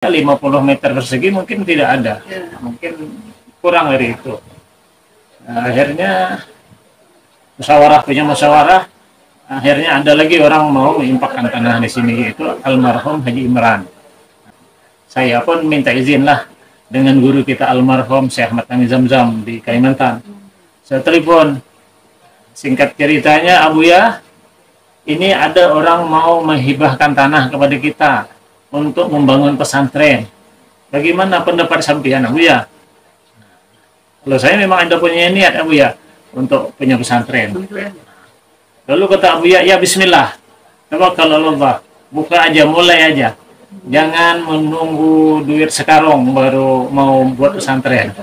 50 meter persegi mungkin tidak ada, mungkin kurang dari itu. Nah, akhirnya punya musyawarah, akhirnya ada lagi orang mau menginfakkan tanah di sini, yaitu almarhum Haji Imran. Saya pun minta izin lah dengan guru kita almarhum Syekh Ahmad Tami Zamzam di Kalimantan. Saya telepon, singkat ceritanya, Abu ya, ini ada orang mau menghibahkan tanah kepada kita untuk membangun pesantren. Bagaimana pendapat sampean, Abu ya? Kalau saya memang ada punya niat, Abu ya, untuk punya pesantren. Lalu kata Abu ya, ya bismillah. Tawakkal Allah. Buka aja, mulai aja. Jangan menunggu duit sekarang baru mau buat pesantren.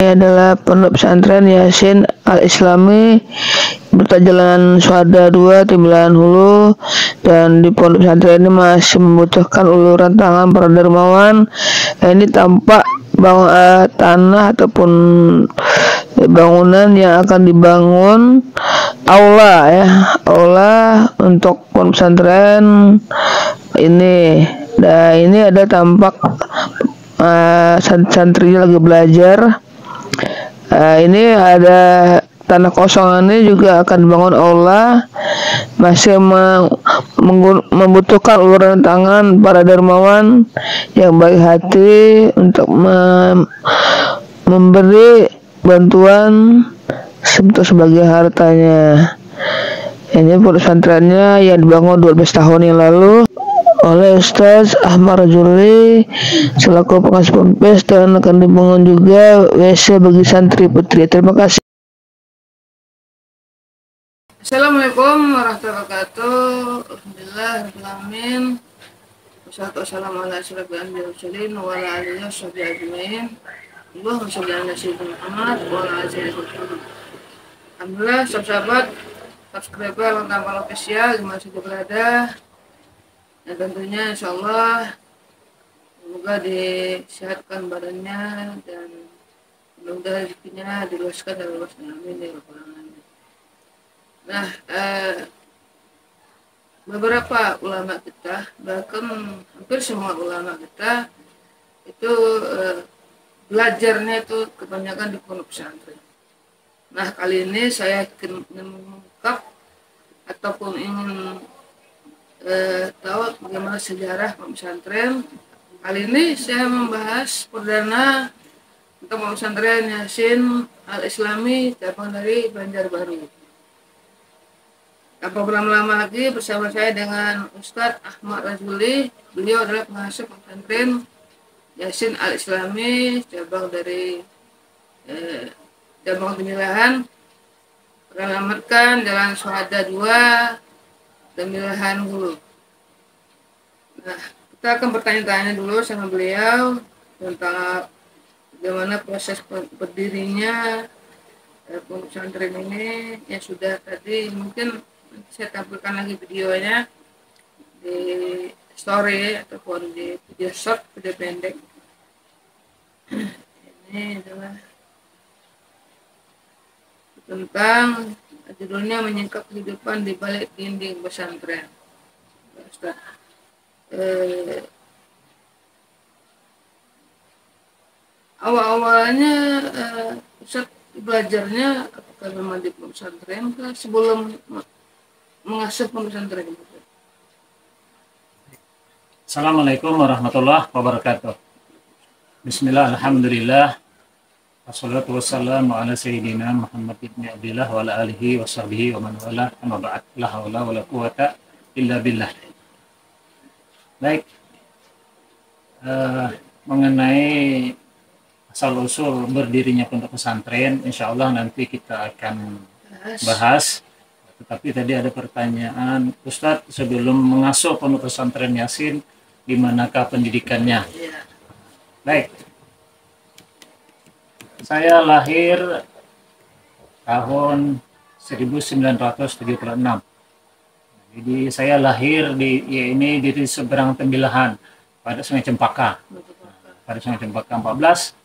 Ini adalah Pondok Pesantren Yasin Al-Islami Bertajalan Suhada 2 Timbalan Hulu, dan di pondok pesantren ini masih membutuhkan uluran tangan para dermawan. Ini tampak tanah ataupun bangunan yang akan dibangun aula ya, aula untuk pondok pesantren ini. Nah, ini ada tampak santrinya lagi belajar. Ini ada tanah kosong, ini juga akan dibangun aula. Masih membutuhkan uluran tangan para dermawan yang baik hati untuk memberi bantuan sebagai hartanya. Ini pondok pesantrennya yang dibangun 12 tahun yang lalu oleh Ustaz Ahmad Rajuli selaku pengasuh Ponpes, dan akan dibangun juga WC bagi santri putri. Terima kasih. Assalamualaikum warahmatullahi wabarakatuh. Alhamdulillah rabbil alamin. Wassalatu wassalamu ala asyrofil anbiya'i wal mursalin wa ala alihi washabihi ajmain. Allahumma shalli ala sayyidina Muhammad wa ala alihi wasallam. Alhamdulillah, sahabat-sahabat subscriber Lentang Official di mana saja berada. Dan tentunya insyaallah semoga disehatkan badannya dan mudah-mudahan rezekinya diluaskan dan luaskan, amin ya rabbal alamin. Nah, beberapa ulama kita, bahkan hampir semua ulama kita itu belajarnya itu kebanyakan di pondok pesantren. Nah, kali ini saya ingin mengungkap ataupun ingin tahu bagaimana sejarah pesantren. Kali ini saya membahas perdana tentang pesantren Yasin Al-Islami cabang dari Banjarbaru. Tanpa berlama-lama lagi, bersama saya dengan Ustadz Ahmad Rajuli. Beliau adalah pengasuh pesantren Yasin Al-Islami cabang dari cabang Pemilahan, Peralamatkan Jalan Suhada 2 dan Pemilahan Hulu. Nah, kita akan bertanya-tanya dulu sama beliau tentang bagaimana proses berdirinya pondok pesantren ini. Yang sudah tadi mungkin saya tampilkan lagi videonya di story ataupun di video short, video pendek. Ini adalah tentang judulnya menyingkap kehidupan di balik dinding pesantren. Awal-awalnya Ustaz belajarnya apakah memang di pesantren kah sebelum mengasuh pesantren itu? Assalamualaikum warahmatullahi wabarakatuh. Bismillah, alhamdulillah, wassalatu wassalamu ala sayyidina Muhammad ibn Abdillah wa ala alihi wa sahbihi wa man wala, amma ba'd. La haula wa la quwata illa billah. Baik, mengenai asal-usul berdirinya pondok pesantren, insya Allah nanti kita akan bahas. Tetapi tadi ada pertanyaan, Ustadz, sebelum mengasuh pondok pesantren Yasin, di manakah pendidikannya? Baik, Saya lahir tahun 1976. Jadi saya lahir di seberang Tembilahan pada Sungai Cempaka. Pada Sungai Cempaka 14.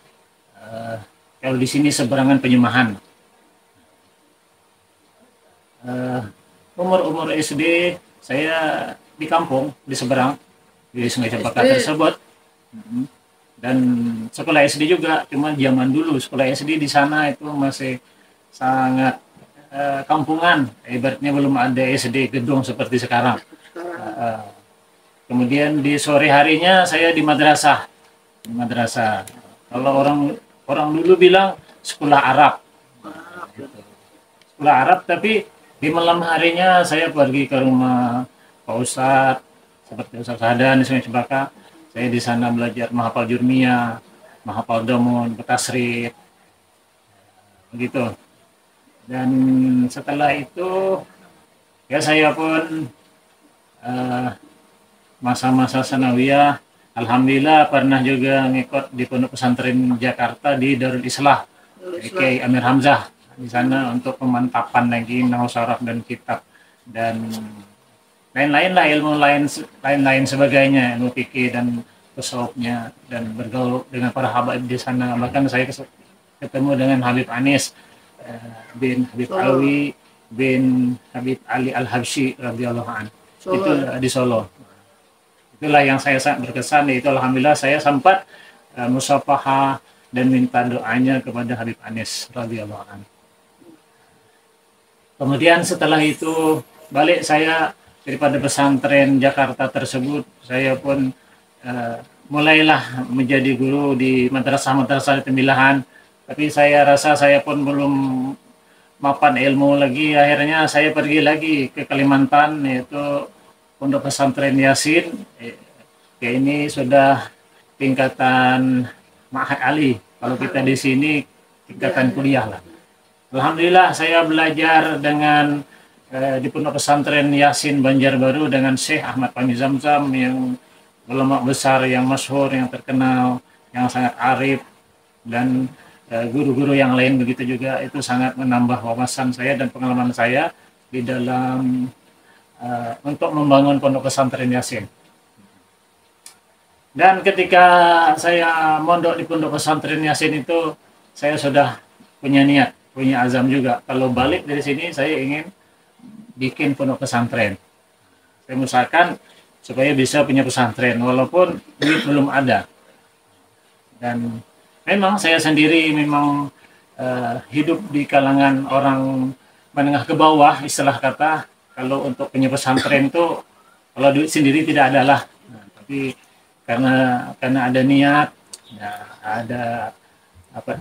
Kalau di sini seberangan Penyemahan. Umur SD saya di kampung di seberang di Sungai Cempaka tersebut. Dan sekolah SD juga, cuma zaman dulu sekolah SD di sana itu masih sangat kampungan, ibaratnya belum ada SD gedung seperti sekarang. Kemudian di sore harinya saya di madrasah. Kalau orang dulu bilang sekolah Arab. Sekolah Arab, tapi di malam harinya saya pergi ke rumah Pak Ustadz, seperti Ustadz Hadan di Sungai Cempaka. Saya di sana belajar menghafal Jurmiyah, menghafal Damun, Betasrif, begitu. Dan setelah itu, ya saya pun masa-masa sanawiyah, alhamdulillah pernah juga ngikut di Pondok Pesantren Jakarta di Darul Islah, Kiai Amir Hamzah di sana untuk pemantapan lagi nahwu sharaf dan kitab dan lain-lain lah, ilmu lain sebagainya, ilmu fikih dan tasawufnya, dan bergaul dengan para habaib di sana. Bahkan saya ketemu dengan Habib Anis bin Habib Alwi bin Habib Ali Al-Habsyi radhiyallahu anhu. Itu di Solo. Itulah yang saya sangat berkesan. Itu alhamdulillah saya sempat musafahah dan minta doanya kepada Habib Anis radhiyallahu anhu. Kemudian setelah itu balik saya daripada pesantren Jakarta tersebut, saya pun mulailah menjadi guru di madrasah-madrasah di Tembilahan. Tapi saya rasa saya pun belum mapan ilmu lagi. Akhirnya saya pergi lagi ke Kalimantan, yaitu Pondok Pesantren Yasin. Ya ini sudah tingkatan Ma'had Ali. Kalau kita di sini tingkatan kuliah lah. Alhamdulillah saya belajar dengan di Pondok Pesantren Yasin Banjarbaru dengan Syekh Ahmad Fahmi Zamzam, yang ulama besar, yang masyhur, yang terkenal, yang sangat arif, dan guru-guru yang lain begitu juga. Itu sangat menambah wawasan saya dan pengalaman saya di dalam untuk membangun Pondok Pesantren Yasin. Dan ketika saya mondok di Pondok Pesantren Yasin itu, saya sudah punya niat, punya azam juga. Kalau balik dari sini saya ingin bikin pondok pesantren. Saya usahakan supaya bisa punya pesantren walaupun duit belum ada. Dan memang saya sendiri memang hidup di kalangan orang menengah ke bawah, istilah kata. Kalau untuk punya pesantren itu kalau duit sendiri tidak ada lah. Nah, tapi karena ada niat, ya, ada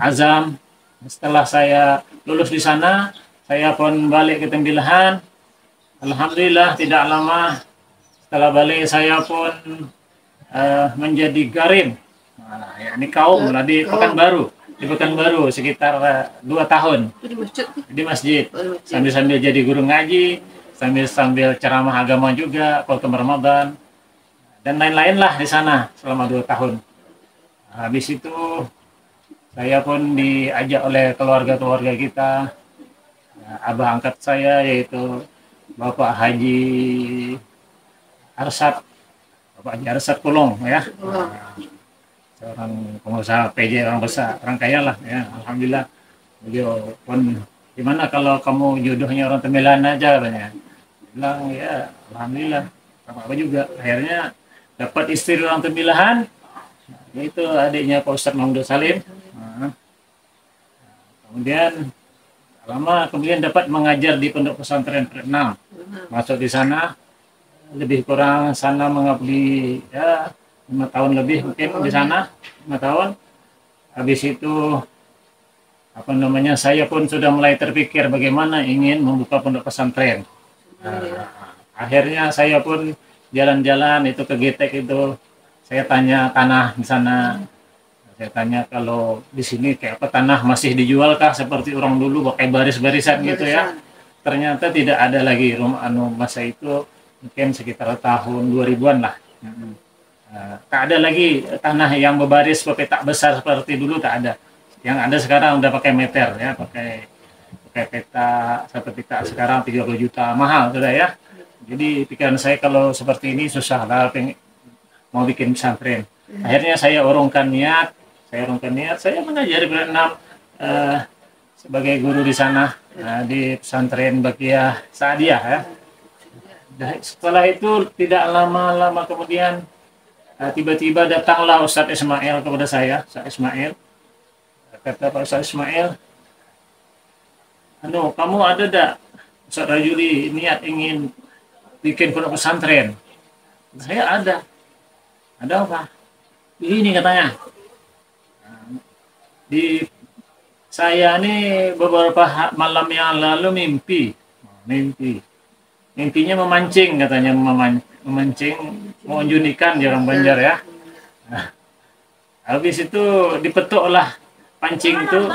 azam. Setelah saya lulus di sana, saya pun balik ke Tembilahan. Alhamdulillah tidak lama setelah balik saya pun menjadi garim. Nah, ya, ini kaum lah di Pekanbaru sekitar 2 tahun di masjid. Sambil jadi guru ngaji, sambil ceramah agama juga, khotbah Ramadan dan lain-lain lah di sana selama 2 tahun. Habis itu saya pun diajak oleh keluarga kita, abah angkat saya yaitu Bapak Haji Arsad, Bapak Haji Arsad Kulong ya, seorang pengusaha PJ, orang besar, orang kaya lah ya. Alhamdulillah beliau pun, gimana kalau kamu jodohnya orang Tembilahan aja katanya. Bilang ya alhamdulillah, apa juga. Akhirnya dapat istri orang Tembilahan, yaitu adiknya Pak Ustadz Mahmud Salim. Kemudian dapat mengajar di Pondok Pesantren 6. Masuk di sana lebih kurang sana mengabdi ya 5 tahun lebih mungkin di sana, 5 tahun. Habis itu saya pun sudah mulai terpikir bagaimana ingin membuka pondok pesantren. Akhirnya saya pun jalan-jalan itu ke Getek itu, saya tanya tanah di sana. Saya tanya kalau di sini kayak apa, tanah masih dijualkah seperti orang dulu pakai baris-barisan gitu ya. Ternyata tidak ada lagi rumah masa itu, mungkin sekitar tahun 2000-an lah. Tak ada lagi tanah yang berbaris berpetak besar seperti dulu, tak ada. Yang ada sekarang udah pakai meter ya, pakai peta, satu peta sekarang 30 juta, mahal sudah ya. Jadi pikiran saya kalau seperti ini susah lah, mau bikin pesantren. Akhirnya saya urungkan niat, saya mengajari berenam sebagai guru di sana, di pesantren Baqiyah Saadiyah ya. Dan setelah itu tidak lama kemudian tiba-tiba datanglah Ustadz Ismail kepada saya. Ustadz Ismail, kata Pak Ustadz Ismail, kamu ada tak Ustadz Rajuli niat ingin bikin pondok pesantren? Saya ada apa? Ini katanya, saya ini beberapa malam yang lalu mimpinya memancing, katanya, memancing, mau unjun ikan di orang Banjar ya. Nah, habis itu dipetuklah pancing itu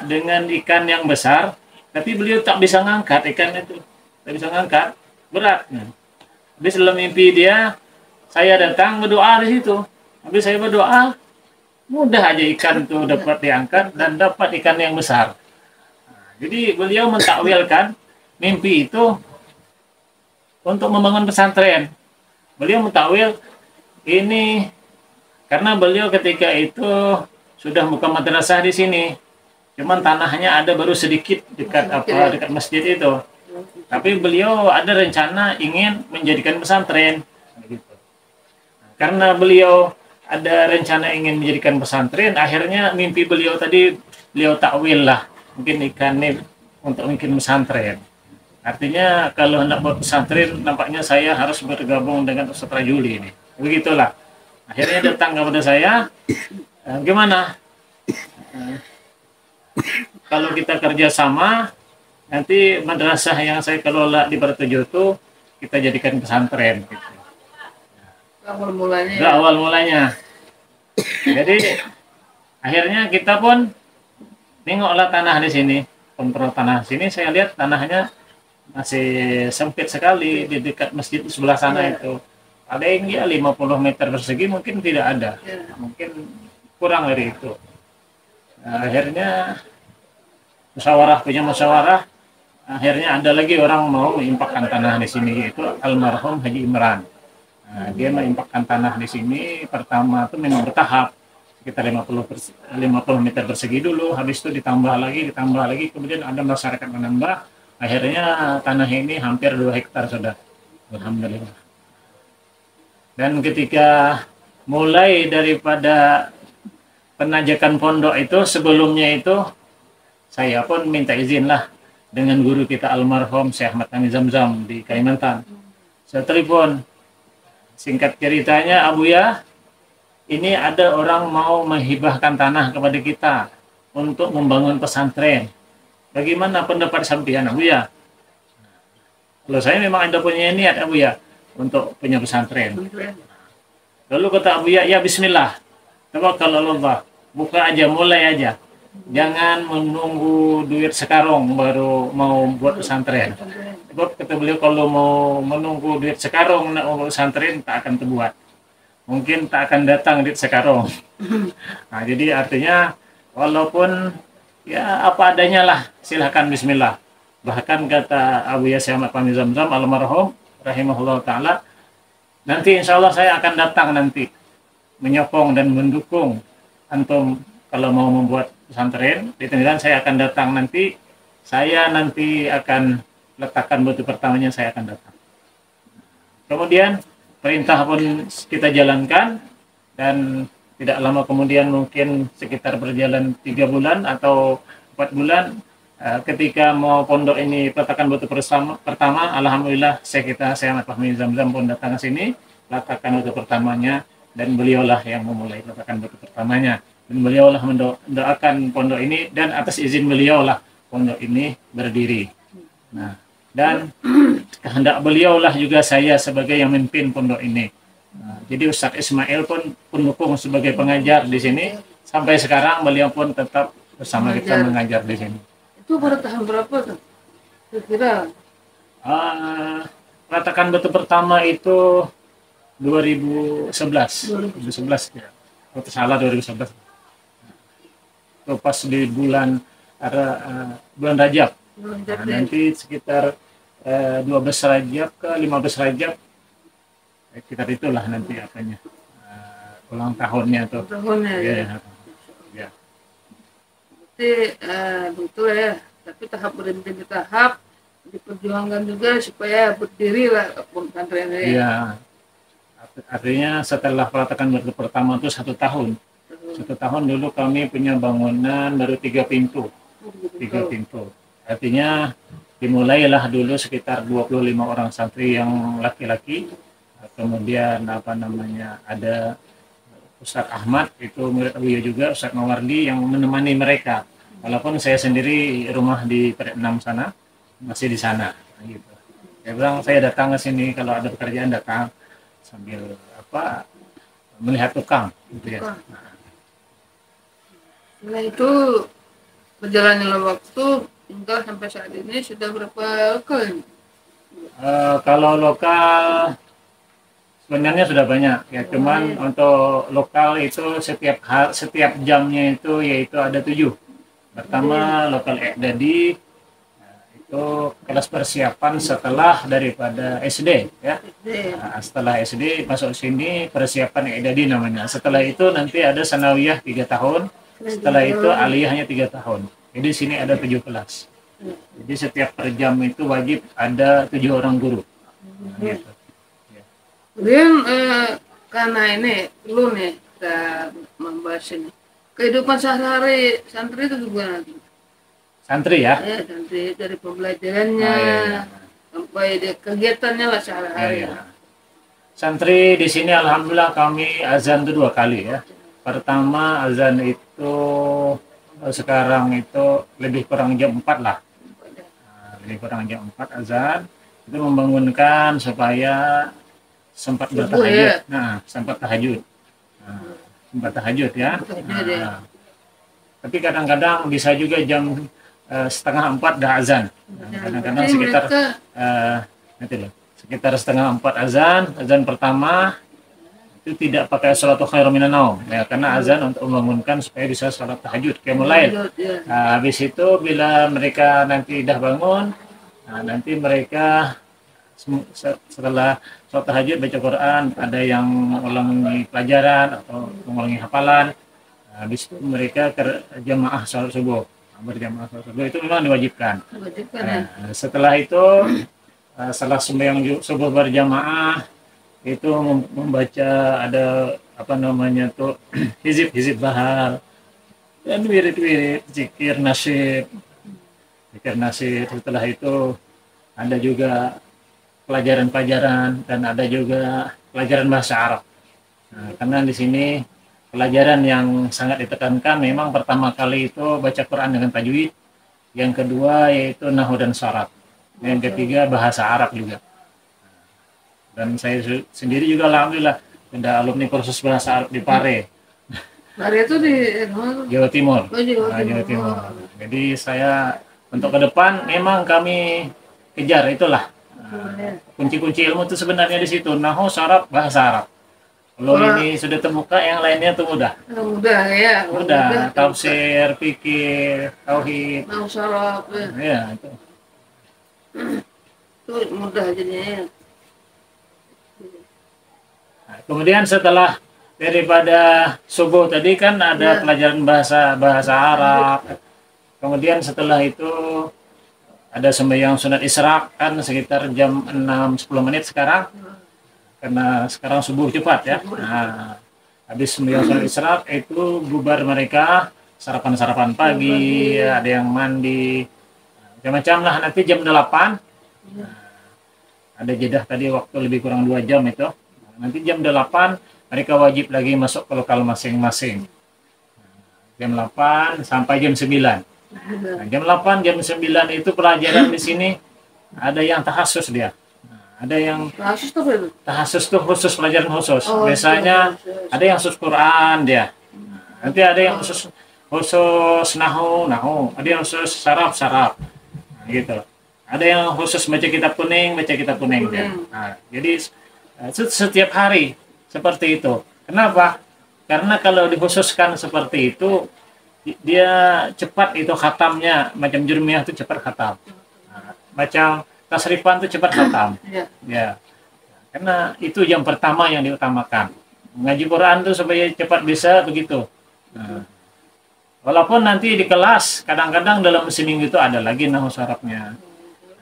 dengan ikan yang besar, tapi beliau tak bisa ngangkat ikan itu, tak bisa ngangkat, berat. Habis dalam mimpi dia, saya datang berdoa di situ. Habis saya berdoa, mudah aja ikan itu dapat diangkat dan dapat ikan yang besar. Jadi beliau mentakwilkan mimpi itu untuk membangun pesantren. Beliau mentakwil ini karena beliau ketika itu sudah buka madrasah di sini. Cuman tanahnya ada baru sedikit dekat masjid itu. Tapi beliau ada rencana ingin menjadikan pesantren. Karena beliau ada rencana ingin menjadikan pesantren, akhirnya mimpi beliau tadi beliau takwil lah, mungkin ikan ini untuk bikin pesantren. Artinya kalau hendak buat pesantren, nampaknya saya harus bergabung dengan Ustadz Rajuli ini. Begitulah. Akhirnya datang kepada saya, gimana? Kalau kita kerjasama, nanti madrasah yang saya kelola di Baratujo itu kita jadikan pesantren. Gitu. Awal mulanya. Jadi akhirnya kita pun nengoklah tanah di sini, kontrol tanah sini. Saya lihat tanahnya masih sempit sekali di dekat masjid sebelah sana itu. Ada yang dia 50 meter persegi mungkin tidak ada, mungkin kurang dari itu. Nah, akhirnya punya musyawarah. Akhirnya ada lagi orang mau mengimpakkan tanah di sini, yaitu almarhum Haji Imran. Nah, dia mengimpakkan tanah di sini. Pertama itu memang bertahap, sekitar 50 meter persegi dulu. Habis itu ditambah lagi, kemudian ada masyarakat menambah. Akhirnya tanah ini hampir 2 hektar sudah, alhamdulillah. Dan ketika mulai daripada penajakan pondok itu, sebelumnya itu saya pun minta izin lah dengan guru kita almarhum Syekh Ahmad Kami Zamzam di Kalimantan. Saya telepon, singkat ceritanya, Abu ya, ini ada orang mau menghibahkan tanah kepada kita untuk membangun pesantren. Bagaimana pendapat sampean, Abu ya? Kalau saya memang ada punya niat, Abu ya, untuk punya pesantren. Lalu kata Abu ya, ya bismillah. Tawakkal Allah. Buka aja, mulai aja. Jangan menunggu duit sekarang baru mau buat pesantren. Sebab kata beliau, kalau mau menunggu duit sekarang nak buat pesantren tak akan terbuat. Mungkin tak akan datang duit sekarang. Nah, jadi artinya walaupun ya apa adanya lah, silahkan bismillah. Bahkan kata Abu Yasir Ahmad Kami Zamzam almarhum rahimahullah ta'ala, nanti insya Allah saya akan datang nanti menyokong dan mendukung antum kalau mau membuat pesantren di Tenggara. Saya akan datang nanti, saya nanti akan letakkan batu pertamanya, saya akan datang. Kemudian perintah pun kita jalankan, dan tidak lama kemudian, mungkin sekitar berjalan 3 bulan atau 4 bulan, ketika mau pondok ini peletakan batu pertama, alhamdulillah Syekh Ahmad Fahmi Zamzam pun datang ke sini, letakkan batu pertamanya, dan beliaulah yang memulai peletakan batu pertamanya. Dan beliaulah mendoakan pondok ini, dan atas izin beliaulah pondok ini berdiri. Nah, dan kehendak beliaulah juga saya sebagai yang memimpin pondok ini. Nah, jadi Ustadz Ismail pun pendukung sebagai pengajar di sini. Sampai sekarang beliau pun tetap bersama kita mengajar di sini. Itu pada tahun berapa tuh? Kira-kira? Peletakan batu pertama itu 2011 ya. Kalau salah 2011. itu pas di bulan Rajab. Nah, nanti sekitar 12 Rajab ke 15 Rajab, sekitar itulah nanti apanya ulang tahunnya tuh. Tahunnya ya. Ya. Berarti betul ya. Tapi tahap berhenti di tahap diperjuangkan juga supaya berdiri lah pondok pesantren ini. Iya. Artinya setelah peletakan batu pertama itu 1 tahun. 1 tahun dulu kami punya bangunan baru 3 pintu. 3 pintu. Artinya dimulailah dulu sekitar 25 orang santri yang laki-laki. Kemudian ada Ustadz Ahmad, itu murid Abuya juga, Ustadz Mawardi yang menemani mereka. Walaupun saya sendiri rumah di Peret 6 sana, masih di sana. Gitu. Saya bilang saya datang ke sini kalau ada pekerjaan datang sambil melihat tukang. Gitu ya. Setelah itu berjalannya waktu hingga sampai saat ini sudah berapa lokal? Kalau lokal sebenarnya sudah banyak ya, cuman untuk lokal itu setiap jamnya itu yaitu ada 7. Pertama lokal Ekdadi, itu kelas persiapan setelah daripada SD ya. Setelah SD masuk sini persiapan Ekdadi namanya. Setelah itu nanti ada sanawiyah 3 tahun. Setelah itu aliyahnya 3 tahun. Jadi sini ada 7 kelas. Jadi setiap per jam itu wajib ada 7 orang guru. Gitu. Kemudian karena ini perlu nih kita membahas ini. Kehidupan sehari-hari santri itu gimana? Santri ya? Ya, santri dari pembelajarannya sampai dia kegiatannya lah sehari-hari. Santri di sini alhamdulillah kami azan itu 2 kali ya. Pertama azan itu sekarang itu lebih kurang jam 4 lah. Lebih kurang jam 4 azan. Itu membangunkan supaya sempat bertahajud. Ya? Sempat tahajud. Sempat tahajud ya. Tapi kadang-kadang bisa juga jam 3:30 dah azan. Kadang-kadang sekitar 3:30 azan pertama itu tidak pakai sholatu khairum minan naum ya, karena azan untuk membangunkan supaya bisa sholat tahajud mulai. Habis itu bila mereka nanti dah bangun, nanti mereka setelah sholat tahajud baca Quran, ada yang mengulangi pelajaran atau mengulangi hafalan. Habis itu mereka jamaah sholat subuh, berjamaah sholat subuh itu memang diwajibkan. Setelah itu setelah sembahyang subuh berjamaah itu membaca ada hizib bahar dan wirid-wirid, zikir nasyid. Setelah itu ada juga pelajaran-pelajaran dan ada juga pelajaran bahasa Arab. Karena di sini pelajaran yang sangat ditekankan memang pertama kali itu baca Quran dengan tajwid, yang kedua yaitu nahwu dan syarat, yang ketiga bahasa Arab juga. Dan saya sendiri juga alhamdulillah sudah alumni kursus bahasa Arab di Pare. Pare itu di Jawa Timur. Jawa Timur. Jadi saya untuk ke depan memang kami kejar itulah. Kunci-kunci ilmu itu sebenarnya di situ, nahwu, syarat, bahasa Arab. Kalau ini sudah terbuka, yang lainnya itu mudah. Mudah ya. Mudah, tafsir, fikih, tauhid. Nahwu, syarat. Ya, itu. Itu mudah jadinya. Kemudian setelah daripada subuh tadi kan ada pelajaran bahasa Arab. Kemudian setelah itu ada sembahyang sunat isyraq kan sekitar jam 6-10 menit sekarang. Karena sekarang subuh cepat ya. Habis sembahyang sunat isyraq itu bubar mereka, sarapan-sarapan pagi, ada yang mandi. Macam-macam lah, nanti jam 8. Ada jeda tadi waktu lebih kurang 2 jam itu. Nanti jam 8 mereka wajib lagi masuk ke lokal masing-masing. Jam 8 sampai jam 9. Jam 8, jam 9 itu pelajaran di sini ada yang tahasus dia. Ada yang tahasus tuh khusus, pelajaran khusus. Biasanya ada yang khusus Quran dia. Nanti ada yang khusus nahwu, ada yang khusus saraf. Gitu. Ada yang khusus baca kitab kuning dia. Jadi setiap hari seperti itu. Kenapa? Karena kalau dikhususkan seperti itu, dia cepat itu khatamnya, macam Jurmiyah itu cepat khatam. Nah, macam Tasrifan itu cepat khatam. Ya. Karena itu yang pertama yang diutamakan. Ngaji Quran itu supaya cepat bisa begitu. Nah, walaupun nanti di kelas kadang-kadang dalam seminggu itu ada lagi nahwu sarafnya.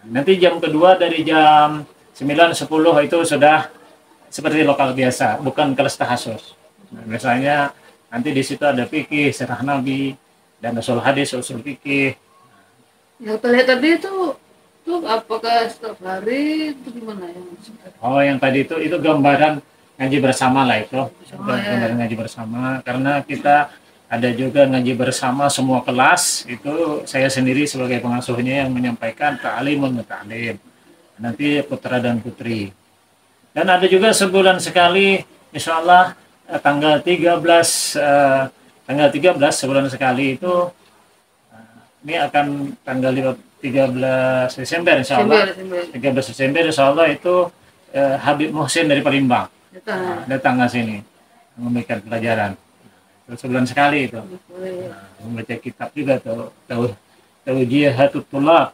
Nanti jam kedua dari jam 9-10 itu sudah seperti lokal biasa, bukan kelas tahasus. Nah, biasanya nanti di situ ada fikih, sirah Nabi, dan usul hadis, usul fikih. Yang terlihat tadi itu apakah setiap hari itu gimana ya? Oh, yang tadi itu gambaran ngaji bersama lah itu. Gambaran Ya. ngaji bersama, karena kita ada juga ngaji bersama semua kelas. Itu saya sendiri sebagai pengasuhnya yang menyampaikan ta'limun ta'lim. Nanti putra dan putri. Dan ada juga sebulan sekali, insya Allah tanggal 13 sebulan sekali itu ini akan tanggal 13 Desember insya Allah. 13 Desember insya Allah itu Habib Muhsin dari Palembang datang ke sini memberikan pelajaran. Itu sebulan sekali itu. Membaca kitab juga tahu jihatut tulab.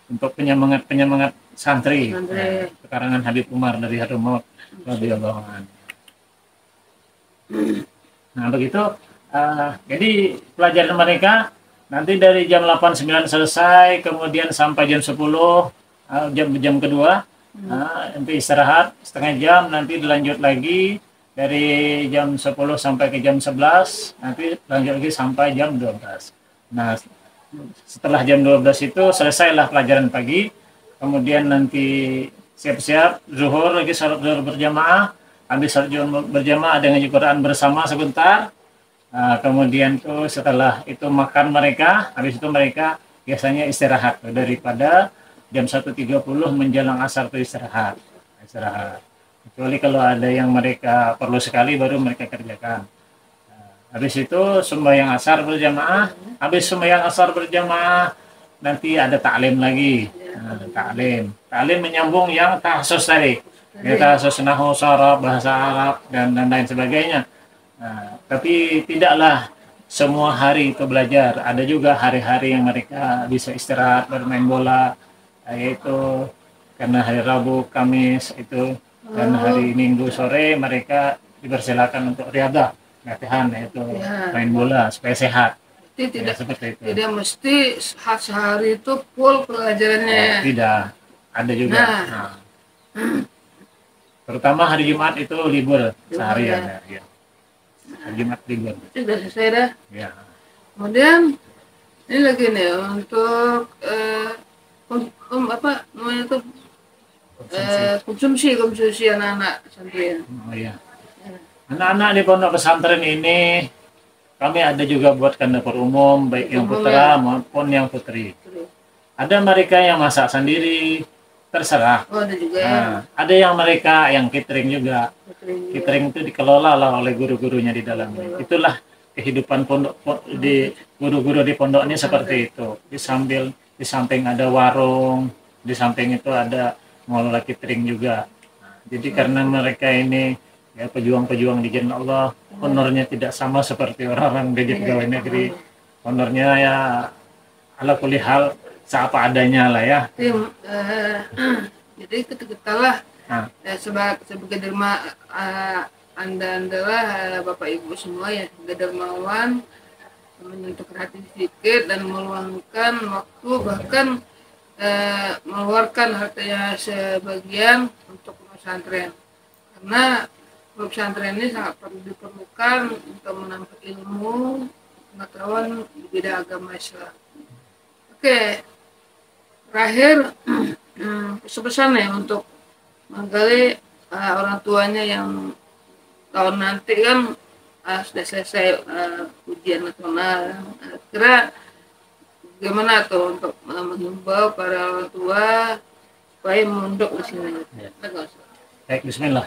Untuk penyemangat santri. Karangan Habib Umar dari Hadramaut radhiyallahu anhu. Nah, begitu jadi pelajaran mereka nanti dari jam 8-9 selesai, kemudian sampai jam 10 jam kedua nanti istirahat setengah jam, nanti dilanjut lagi dari jam 10 sampai ke jam 11, nanti lanjut lagi sampai jam 12. Nah, setelah jam 12 itu selesailah pelajaran pagi, kemudian nanti siap-siap zuhur lagi, salat zuhur berjamaah, habis salat zuhur berjamaah ada ngaji Quran bersama sebentar. Nah, kemudian tuh setelah itu makan mereka, habis itu mereka biasanya istirahat daripada jam 1.30 menjelang asar itu istirahat. Kecuali kalau ada yang mereka perlu sekali baru mereka kerjakan. Habis itu sembahyang asar berjamaah, habis sembahyang asar berjamaah nanti ada ta'lim lagi. Ta'lim menyambung yang tahassus tadi. Ya, tahassus nahwu, sharaf, bahasa Arab dan lain sebagainya. Nah, tapi tidaklah semua hari itu belajar. Ada juga hari-hari yang mereka bisa istirahat bermain bola, yaitu karena hari Rabu, Kamis itu dan hari Minggu sore mereka dipersilakan untuk riadah, latihan yaitu main bola supaya sehat. Jadi Seperti itu. Tidak mesti sehari itu full pelajarannya. Tidak, ada juga. Nah, terutama hari Jumat itu libur seharian. Ya. Hari Jumat libur. Sudah selesai dah. Ya. Kemudian ini lagi nih untuk apa namanya itu konsumsi anak-anak pesantren. Oh iya. Anak-anak di pondok pesantren ini kami ada juga buatkan dapur umum baik yang putra maupun yang putri. Ada mereka yang masak sendiri, terserah. Oh, ada juga. Nah, ada yang mereka yang catering juga. Catering itu dikelola lah oleh guru-gurunya di dalamnya. Itulah kehidupan pondok di guru-guru di pondok ini seperti itu. Di samping ada warung, di samping itu ada mengelola catering juga. Nah, jadi karena mereka ini ya pejuang-pejuang di jalan Allah, honornya tidak sama seperti orang-orang gaji pegawai negeri. Honornya ya ala kulli hal seapa adanya lah ya. Jadi kita lah sebagai derma anda lah Bapak Ibu semua ya, dermawan, menyentuh hati sedikit dan meluangkan waktu, bahkan mengeluarkan hartanya sebagian untuk pesantren, karena pesantren ini sangat diperlukan untuk menambah ilmu pengetahuan di bidang agama Islam. Oke, terakhir pesan ya untuk menggali orang tuanya yang tahun nanti kan sudah selesai ujian nasional. Kira gimana tuh untuk menghimbau para orang tua supaya mondok di sini? Baik, bismillah.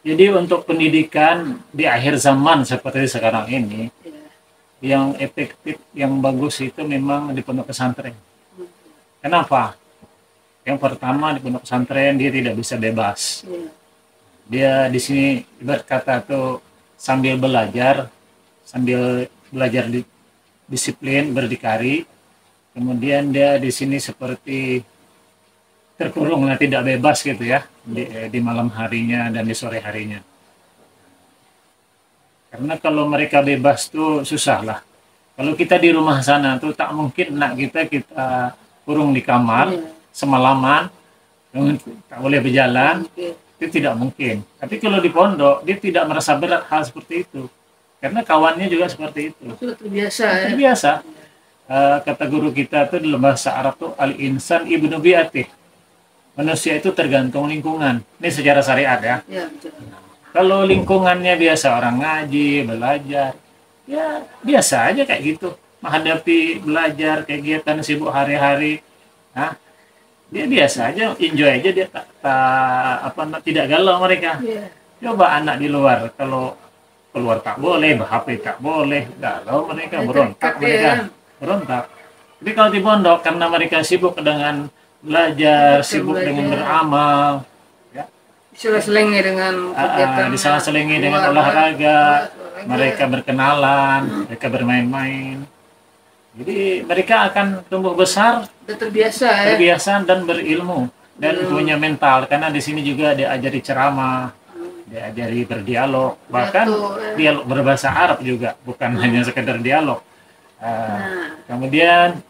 Jadi untuk pendidikan di akhir zaman seperti sekarang ini, yang efektif, yang bagus itu memang di pondok pesantren. Kenapa? Yang pertama di pondok pesantren dia tidak bisa bebas. Dia di sini ibarat kata tuh sambil belajar, sambil belajar disiplin, berdikari. Kemudian dia di sini seperti terkurung, tidak bebas gitu ya di malam harinya dan di sore harinya. Karena kalau mereka bebas tuh susah lah. Kalau kita di rumah sana tuh tak mungkin kita kurung di kamar semalaman, tak boleh berjalan, itu tidak mungkin. Tapi kalau di pondok dia tidak merasa berat hal seperti itu, karena kawannya juga seperti itu. Sudah terbiasa ya. Terbiasa. Kata guru kita tuh dalam bahasa Arab tuh al-insan ibnu bi'atih. Manusia itu tergantung lingkungan. Ini secara syariat ya. Ya, betul. Kalau lingkungannya biasa orang ngaji, belajar, ya biasa aja kayak gitu. Menghadapi belajar, kegiatan sibuk hari-hari, nah, dia biasa aja, enjoy aja, dia tidak galau mereka. Ya. Coba anak di luar, kalau keluar tak boleh, HP tak boleh, galau mereka, berontak mereka, berontak. Tapi kalau di pondok, karena mereka sibuk dengan belajar, sibuk dengan beramal, Diselingi dengan kegiatan, diselingi dengan olahraga, mereka berkenalan, mereka bermain-main. Jadi mereka akan tumbuh besar, udah terbiasa terbiasa dan berilmu dan punya mental, karena di sini juga diajari ceramah, diajari berdialog, bahkan dialog berbahasa Arab juga, bukan hanya sekedar dialog. Kemudian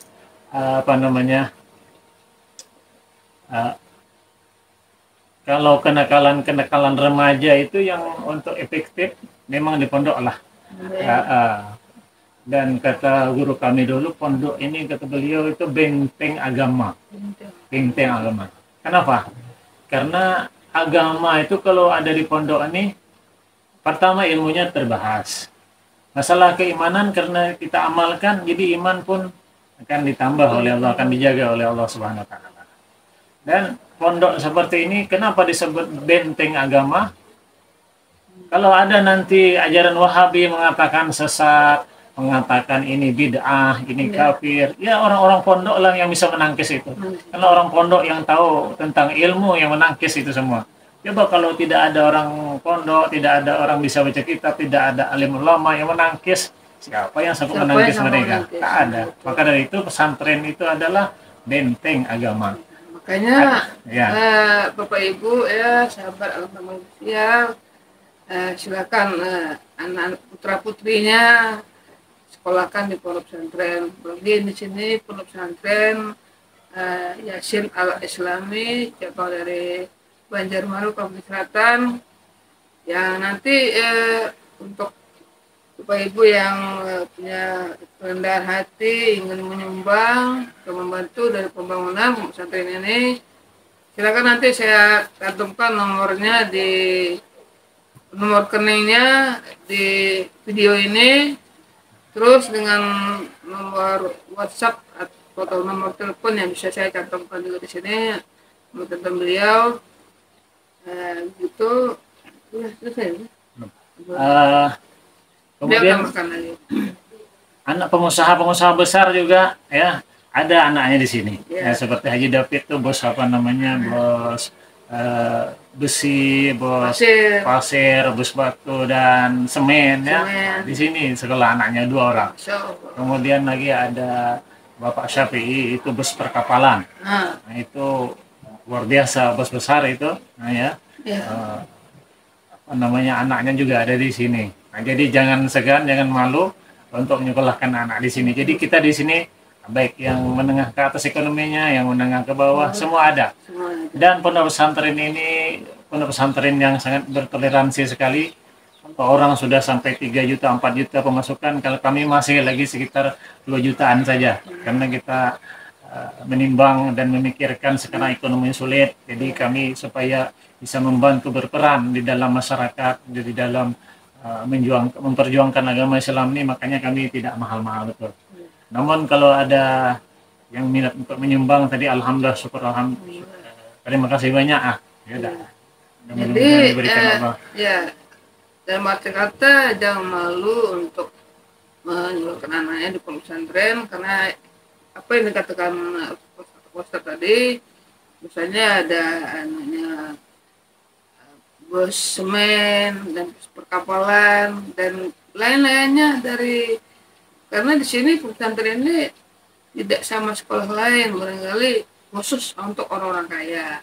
kalau kenakalan remaja itu yang untuk efektif memang di pondok lah. Dan kata guru kami dulu, pondok ini kata beliau itu benteng agama. Benteng agama. Kenapa? Karena agama itu kalau ada di pondok ini, pertama ilmunya terbahas. Masalah keimanan karena kita amalkan, jadi iman pun akan ditambah oleh Allah, akan dijaga oleh Allah Subhanahu wa taala. Dan pondok seperti ini kenapa disebut benteng agama? Kalau ada nanti ajaran Wahabi mengatakan sesat, mengatakan ini bid'ah, ini kafir, ya orang-orang pondok lah yang bisa menangkis itu. Karena orang pondok yang tahu tentang ilmu yang menangkis itu semua. Coba kalau tidak ada orang pondok, tidak ada orang bisa baca kitab, tidak ada alim ulama yang menangkis, siapa yang sanggup menangkis mereka? Tak ada. Maka dari itu pesantren itu adalah benteng agama. Makanya Bapak Ibu ya, sahabat Al-Fatihah ya, silakan anak putra putrinya sekolahkan di pondok pesantren. Bagi di sini pondok pesantren Yasin Al-Islami cabang dari Banjarmaru Kabupaten Selatan, yang nanti untuk Bapak Ibu yang punya kerendahan hati ingin menyumbang atau membantu dari pembangunan pesantren ini, silakan nanti saya cantumkan nomornya di nomor rekeningnya di video ini, terus dengan nomor WhatsApp atau nomor telepon yang bisa saya cantumkan juga di sini, nomor telepon beliau. Gitu ya, selesai. Kemudian anak pengusaha besar juga ya, ada anaknya di sini. Ya, seperti Haji David tuh bos bos besi, bos pasir, bos batu dan semen ya. Di sini sekolah anaknya 2 orang. Kemudian lagi ada Bapak Syafi'i, itu bos perkapalan. Nah, itu luar biasa, bos besar itu. Nah ya. Anaknya juga ada di sini. Nah, jadi jangan segan, jangan malu untuk menyekolahkan anak di sini. Jadi kita di sini baik yang menengah ke atas ekonominya, yang menengah ke bawah, semua ada. Dan pondok pesantren ini pondok pesantren yang sangat bertoleransi sekali. Kalau orang sudah sampai 3 juta, 4 juta pemasukan, kalau kami masih lagi sekitar 2 jutaan saja. Karena kita menimbang dan memikirkan sekarang ekonomi sulit. Jadi kami supaya bisa membantu berperan di dalam masyarakat, di dalam memperjuangkan agama Islam ini, makanya kami tidak mahal-mahal betul. Namun kalau ada yang minat untuk menyumbang tadi, alhamdulillah, syukur alhamdulillah. Terima kasih banyak. Ya udah. Jadi ya, dalam arti kata jangan malu untuk menyuruhkan anaknya di pondok pesantren, karena apa yang dikatakan Ustaz tadi, misalnya ada anaknya bos semen dan perkapalan dan lain-lainnya dari Karena di sini pesantren ini tidak sama sekolah lain, barangkali khusus untuk orang-orang kaya.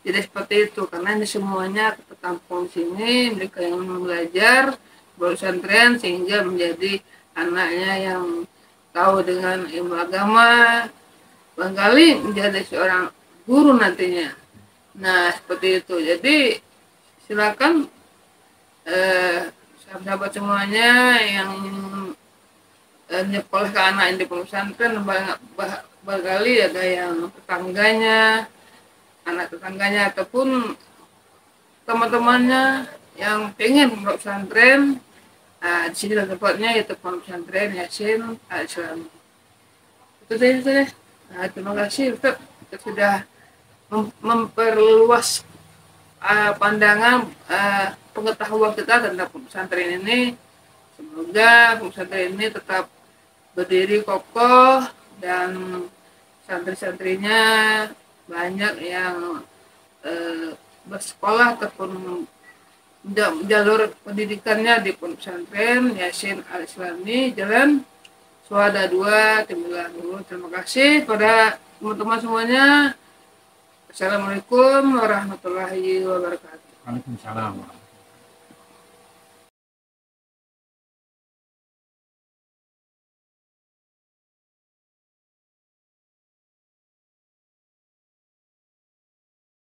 Tidak seperti itu, karena ini semuanya tertampung di sini, mereka yang belajar pesantren sehingga menjadi anaknya yang tahu dengan ilmu agama, barangkali menjadi seorang guru nantinya. Nah, seperti itu. Jadi silakan sahabat-sahabat semuanya yang nyekolah ke anak yang di pesantren, barangkali ada yang tetangganya, anak tetangganya ataupun teman-temannya yang pengen pondok pesantren. Nah, di sini tempatnya yaitu pondok pesantren Yasin Al-Islami. Itu deh. Nah, terima kasih Ustaz, kita sudah memperluas pandangan pengetahuan kita tentang pesantren ini. Semoga pesantren ini tetap berdiri kokoh dan santri-santrinya banyak yang bersekolah ataupun jalur pendidikannya di pesantren Yasin Al-Islami Jalan Suhada 2 Timbulan dulu. Terima kasih pada teman-teman semuanya. Assalamualaikum warahmatullahi wabarakatuh. Waalaikumsalam.